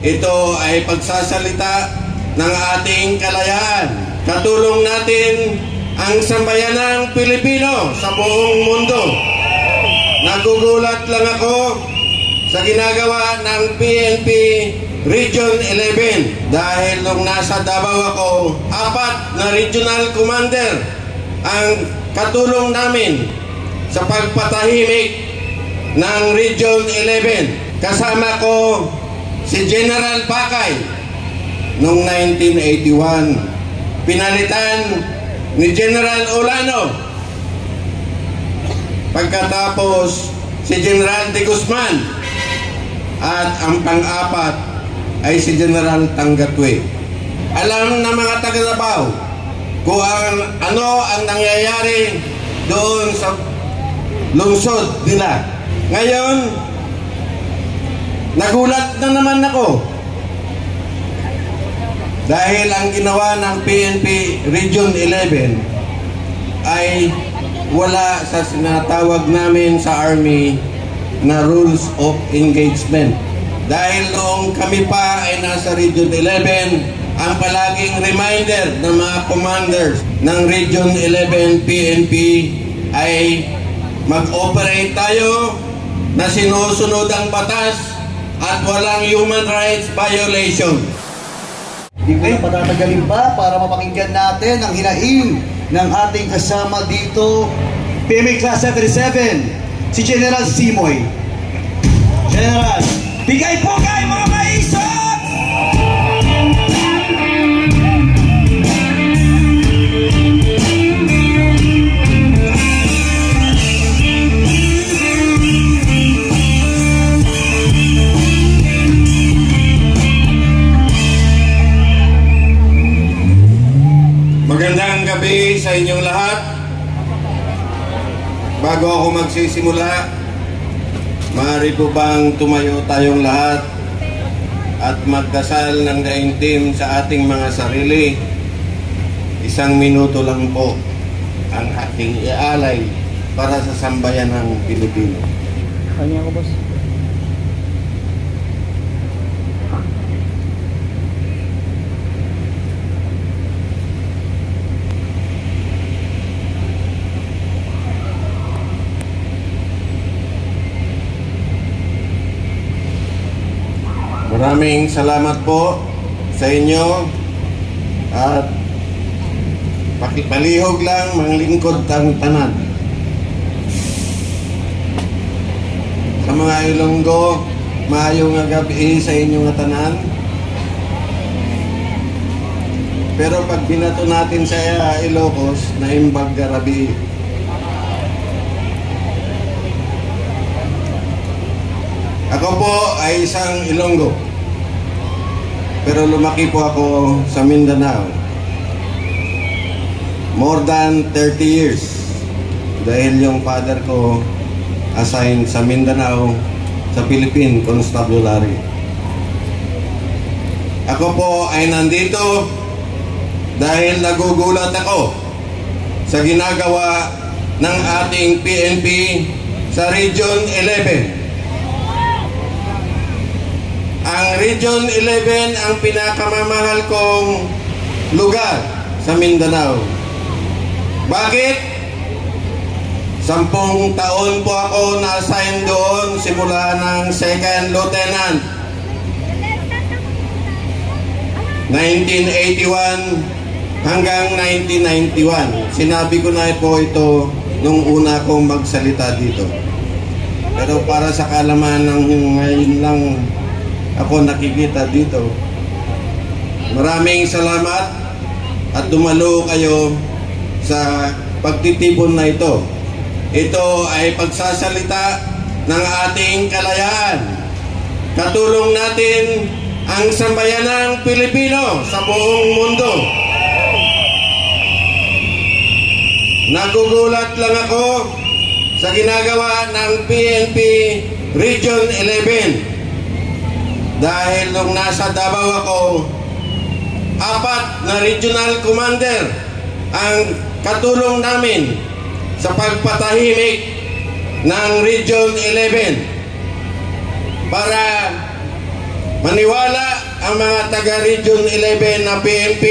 Ito ay pagsasalita ng ating kalayaan. Katulong natin ang sambayanang Pilipino sa buong mundo. Nagugulat lang ako sa ginagawa ng PNP Region 11 dahil nung nasa Davao ako, 4 na regional commander ang katulong namin sa pagpatahimik ng Region 11. Kasama ko si General Bakay noong 1981. Pinalitan ni General Olano. Pagkatapos si General De Guzman. At ang pang-apat ay si General Tangatwe. Alam ng mga taga-Davao kung ano ang nangyayari doon sa lungsod nila. Ngayon, nagulat na naman ako dahil ang ginawa ng PNP Region 11 ay wala sa sinatawag namin sa Army na rules of engagement. Dahil noong kami pa ay nasa Region 11, ang palaging reminder ng mga commanders ng Region 11 PNP ay mag-operate tayo na sinusunod ang batas at walang human rights violation. Hindi ko yung patatagalin pa para mapakinggan natin ang hinaing ng ating kasama dito, PMA Class 77, si General Simoy. General, bigay-pugay mga maisot! Magandang gabi sa inyong lahat. Bago ako magsisimula, maaari po bang tumayo tayong lahat at magdasal ng daigdim sa ating mga sarili? 1 minuto lang po ang ating ialay para sa sambayanang Pilipino. Kanya ko, boss. Maraming salamat po sa inyo at pakipalihog lang mga lingkod tang tanan. Sa mga Ilonggo, maayong nga gabi sa inyo nga tanan. Pero pag binato natin sa Ilocos, naimbag garabi. Ako po ay isang Ilonggo. Pero lumaki po ako sa Mindanao. More than 30 years. Dahil yung father ko assigned sa Mindanao sa Philippine Constabulary. Ako po ay nandito dahil nagugulat ako sa ginagawa ng ating PNP sa Region 11. Ang Region 11 ang pinakamamahal kong lugar sa Mindanao. Bakit? 10 taon po ako na-assign doon simula ng 2nd Lieutenant. 1981 hanggang 1991. Sinabi ko na po ito nung una kong magsalita dito. Pero para sa kalaman ng ngayon lang ako nakikita dito. Maraming salamat at dumalo kayo sa pagtitipon na ito. Ito ay pagsasalita ng ating kalayaan. Katulong natin ang sambayanang Pilipino sa buong mundo. Nagugulat lang ako sa ginagawa ng PNP Region 11. Dahil nung nasa Davao ako, 4 na regional commander ang katulong namin sa pagpatahimik ng Region 11 para Maniwala ang mga taga Region 11 na PNP.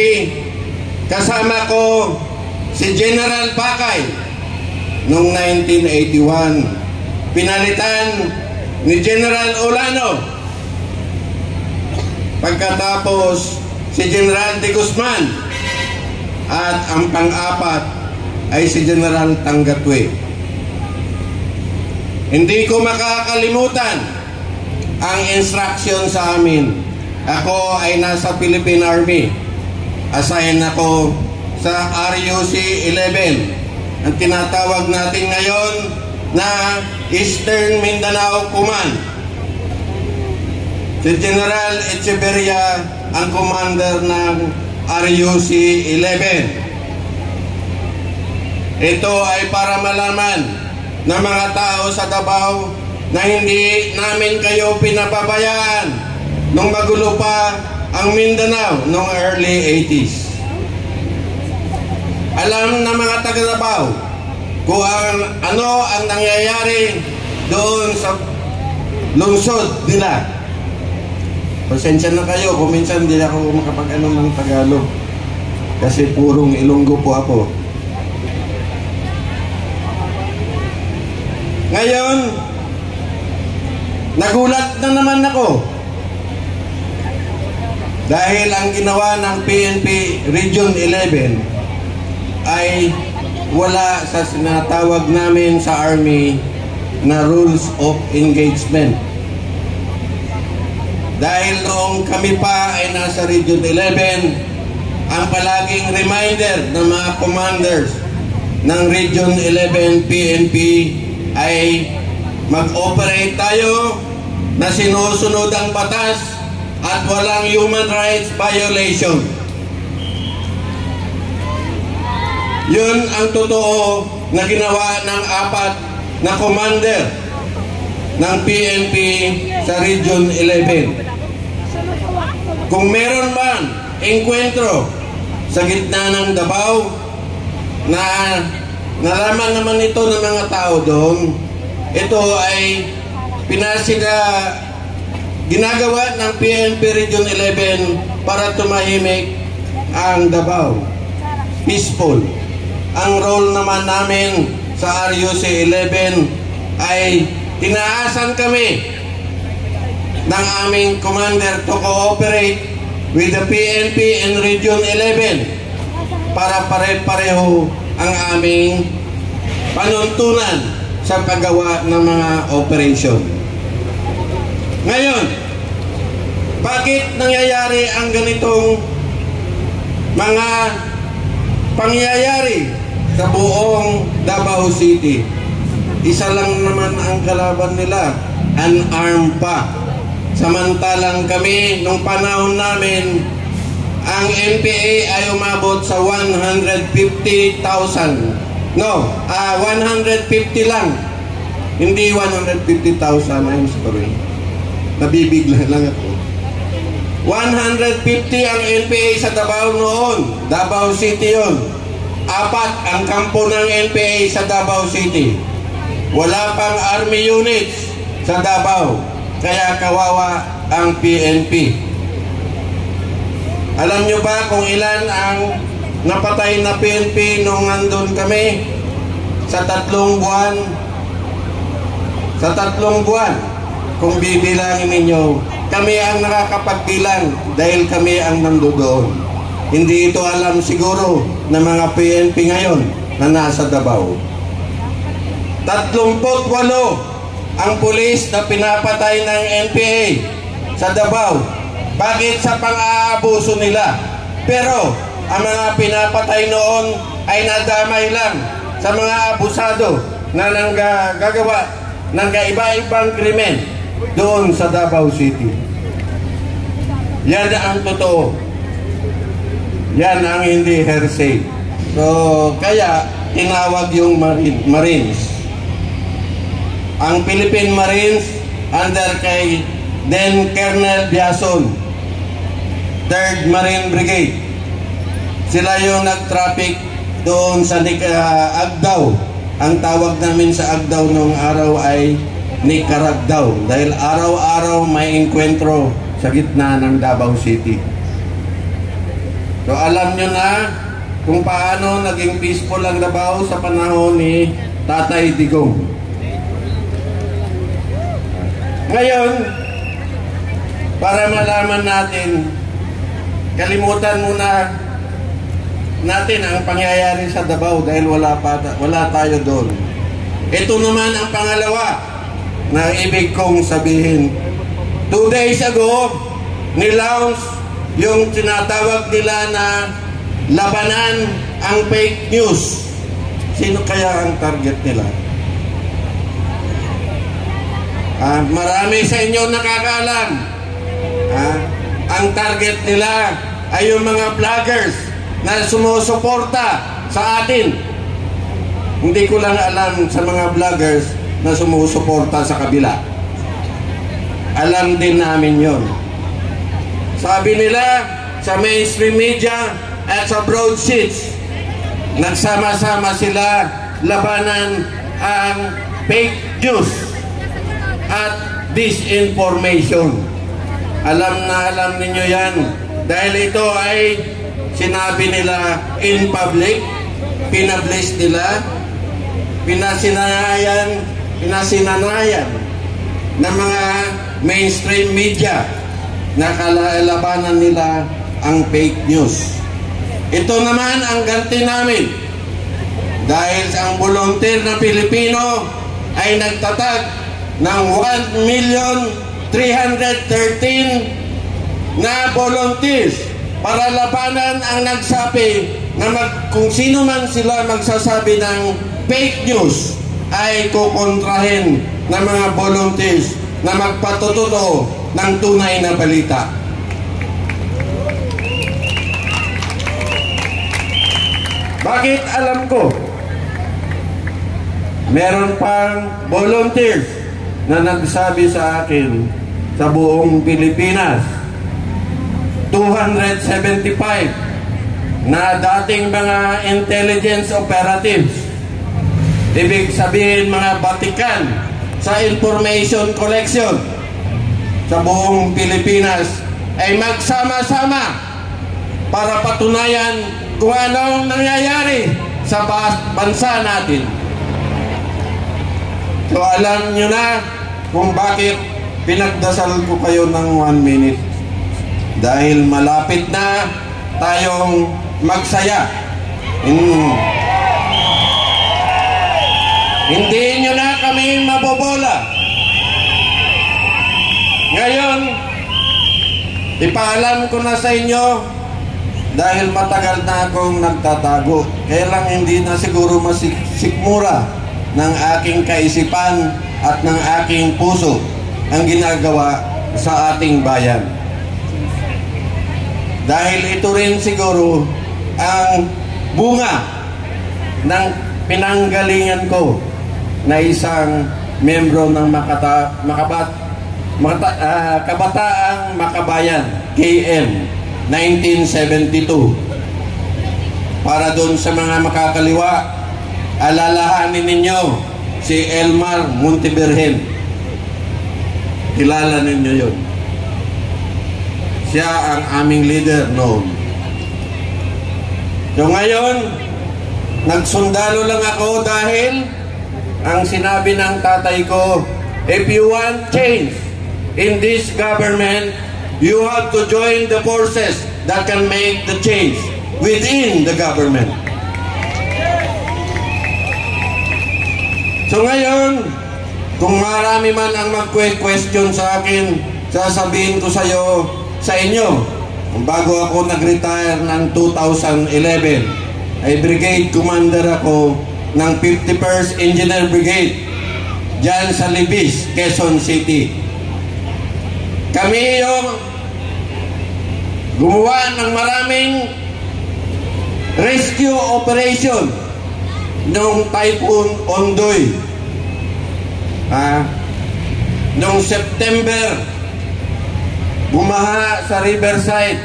Kasama ko si General Bakay noong 1981. Pinalitan ni General Olano. Pagkatapos si General De Guzman. At ang pang-apat ay si General Tangatwe. Hindi ko makakalimutan ang instruction sa amin. Ako ay nasa Philippine Army. Assign ako sa RUC 11. Ang tinatawag natin ngayon na Eastern Mindanao Command. Si General Echeverria ang commander ng RUC 11. Ito ay para malaman ng mga tao sa Davao na hindi namin kayo pinapabayaan nung magulo pa ang Mindanao noong early 80s. Alam ng mga taga Davao kung ano ang nangyayari doon sa lungsod nila. Pasensya na kayo kung minsan hindi ako makapag-ano ng Tagalog kasi purong Ilonggo po ako. Ngayon, nagulat na naman ako dahil ang ginawa ng PNP Region 11 ay wala sa sinatawag namin sa Army na rules of engagement. Dahil noong kami pa ay nasa Region 11, ang palaging reminder ng mga commanders ng Region 11 PNP ay mag-operate tayo na sinusunod ang batas at walang human rights violation. Yun ang totoo na ginawa ng apat na commander ng PNP sa Region 11. Kung meron man engkwentro sa gitna ng Davao na nalaman naman ito ng mga tao doon, ito ay ginagawa ng PNP Region 11 para tumahimik ang Davao. Peaceful. Ang role naman namin sa RUC 11 ay tinaasan kami ng aming commander to cooperate with the PNP and Region 11 para pare-pareho ang aming panuntunan sa paggawa ng mga operation. Ngayon, bakit nangyayari ang ganitong mga pangyayari sa buong Davao City? Isa lang naman ang kalaban nila, unarmed pa. Samantalang kami, nung panahon namin, ang NPA ay umabot sa 150,000. No, 150 lang. Hindi 150,000, I'm sorry. Nabibigla lang ako. 150 ang NPA sa Davao noon. Davao City yun. 4 ang kampo ng NPA sa Davao City. Wala pang army units sa Davao. Kaya kawawa ang PNP. Alam nyo ba kung ilan ang napatay na PNP nung nandun kami? Sa 3 buwan. Sa 3 buwan. Kung bibilangin ninyo, kami ang nakakapagbilang dahil kami ang nandoon. Hindi ito alam siguro ng mga PNP ngayon na nasa Davao. 38 ang pulis na pinapatay ng NPA sa Davao. Bakit? Sa pang-aabuso nila. Pero ang mga pinapatay noon ay nadamay lang sa mga abusado na gagawa ng iba-ibang krimen doon sa Davao City. Yan ang totoo. Yan ang hindi hearsay. So, kaya tinawag yung Marines. Ang Philippine Marines under kay then Colonel Biason, 3rd Marine Brigade. Sila yung nag-traffic doon sa Agdao. Ang tawag namin sa Agdao noong araw ay Nicaragdao dahil araw-araw may enkwentro sa gitna ng Davao City. So alam nyo na kung paano naging peaceful ang Davao sa panahon ni Tatay Digong. Ngayon, para malaman natin, kalimutan muna natin ang pangyayari sa Davao dahil wala tayo doon. Ito naman ang pangalawa na ibig kong sabihin. 2 days ago, nilaunch yung tinatawag nila na labanan ang fake news. Sino kaya ang target nila? Marami sa inyo nakakaalam. Ang target nila ay yung mga vloggers na sumusuporta sa atin. Hindi ko lang alam sa mga vloggers na sumusuporta sa kabila. Alam din namin yon. Sabi nila sa mainstream media at sa broadsheets, nagsama-sama sila labanan ang fake news at disinformation. Alam ninyo yan dahil ito ay sinabi nila in public, pinablish nila, pinasinanayan ng mga mainstream media na kalalabanan nila ang fake news. Ito naman ang ganti namin dahil ang volunteer na Pilipino ay nagtatag ng 1,313,000 na volunteers para labanan ang nagsabi na kung sino man sila magsasabi ng fake news ay kukontrahin ng mga volunteers na magpatotoo ng tunay na balita. Bakit alam ko? Meron pang volunteers na nagsabi sa akin sa buong Pilipinas, 275 na dating mga intelligence operatives, ibig sabihin mga batikan sa information collection sa buong Pilipinas, ay magsama-sama para patunayan kung anong nangyayari sa bansa natin. So alam nyo na kung bakit pinagdasal ko kayo ng 1 minute. Dahil malapit na tayong magsaya. Hindi nyo na kami mabobola. Ngayon, ipaalam ko na sa inyo dahil matagal na akong nagtatago. Kaya lang hindi na siguro masikmura ng aking kaisipan at ng aking puso ang ginagawa sa ating bayan. Dahil ito rin siguro ang bunga ng pinanggalingan ko na isang membro ng Kabataang Makabayan, KM, 1972. Para doon sa mga makakaliwa, alalahanin ninyo si Elmar Montebirhen. Kilala ninyo yun. Siya ang aming leader noon. So ngayon, nagsundalo lang ako dahil ang sinabi ng tatay ko, if you want change in this government, you have to join the forces that can make the change within the government. So ngayon, kung marami man ang mag-question sa akin, sasabihin ko sa inyo, bago ako nag-retire ng 2011, ay brigade commander ako ng 51st Engineer Brigade dyan sa Libis, Quezon City. Kami yung gumawa ng maraming rescue operation noong Typhoon Ondoy. Noong September, bumaha sa Riverside.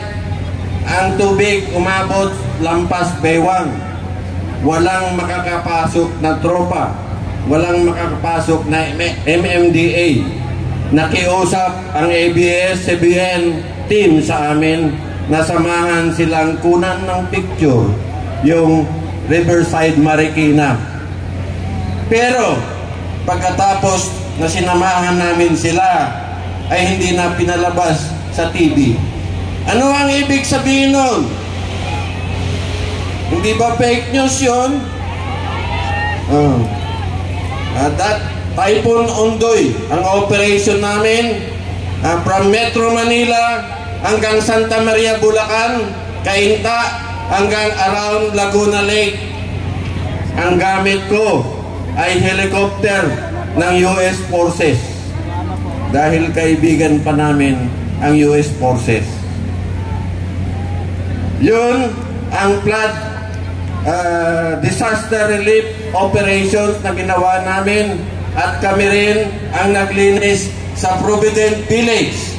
Ang tubig umabot lampas Baywang. Walang makakapasok na tropa. Walang makakapasok na MMDA. nakiusap ang ABS-CBN team sa amin na samahan silang kunan ng picture yung Riverside Marikina. Pero pagkatapos na sinamahan namin sila ay hindi na pinalabas sa TV. Ano ang ibig sabihin nun? Hindi ba fake news yun? That Typhoon Ondoy, ang operation namin from Metro Manila hanggang Santa Maria, Bulacan, Cainta, hanggang around Laguna Lake. Ang gamit ko ay helicopter ng US Forces dahil kaibigan pa namin ang US Forces. Yun ang flood disaster relief operations na ginawa namin, at kami rin ang naglinis sa Provident Village.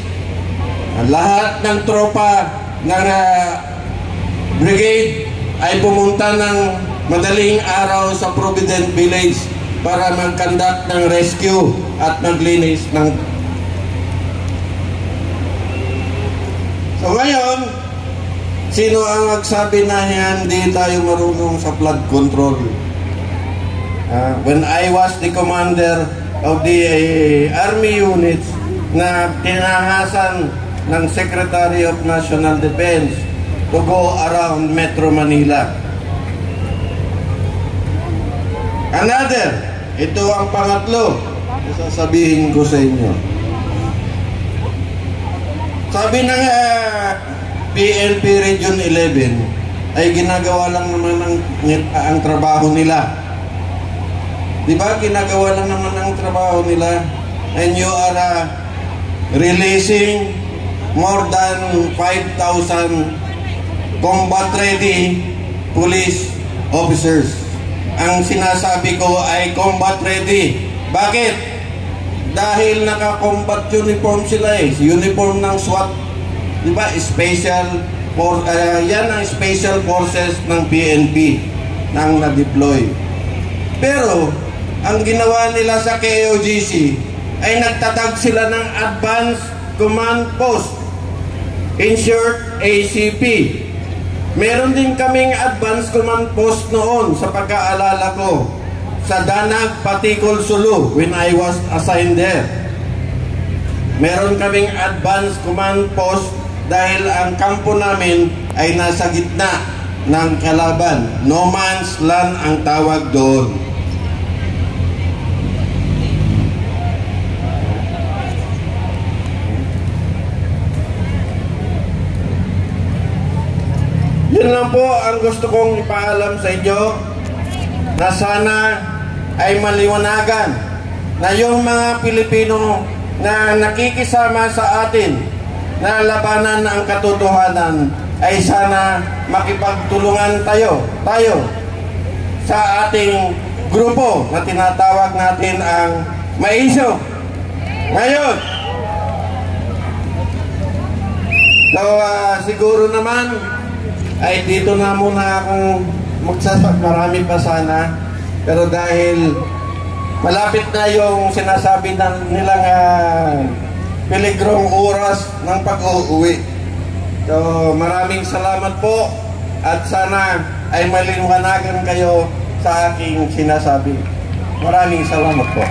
Lahat ng tropa ng brigade ay pumunta ng madaling araw sa Provident Village para mag-conduct ng rescue at maglinis ng... So ngayon, sino ang nagsabi na hindi tayo marunong sa flood control? When I was the commander of the army units na tinahasan ng Secretary of National Defense to go around Metro Manila. Another, ito ang pangatlo, sasabihin ko sa inyo. Sabi ng PNP Region 11 ay ginagawa lang naman ang trabaho nila. Diba, ginagawa lang naman ang trabaho nila, and you are releasing more than 5,000 combat-ready police officers. Ang sinasabi ko ay combat-ready. Bakit? Dahil naka-combat uniform sila uniform ng SWAT. Diba, yan ang special forces ng PNP nang na-deploy. Pero ang ginawa nila sa KOGC ay nagtatag sila ng Advanced Command Post, in short, ACP. Meron din kaming Advanced Command Post noon sa pagkaalala ko sa Danag, Patikol, Sulu when I was assigned there. Meron kaming Advanced Command Post dahil ang kampo namin ay nasa gitna ng kalaban. No man's land ang tawag doon. Yun lang po ang gusto kong ipaalam sa inyo, na sana ay maliwanagan na yung mga Pilipino na nakikisama sa atin na labanan ang katotohanan ay sana makipagtulungan tayo sa ating grupo na tinatawag natin ang Maisog. Ngayon, so siguro naman ay dito na muna akong marami pa sana, pero dahil malapit na yung sinasabi nilang peligrong oras ng pag-uwi. So maraming salamat po, at sana ay maliwanagan kayo sa aking sinasabi. Maraming salamat po.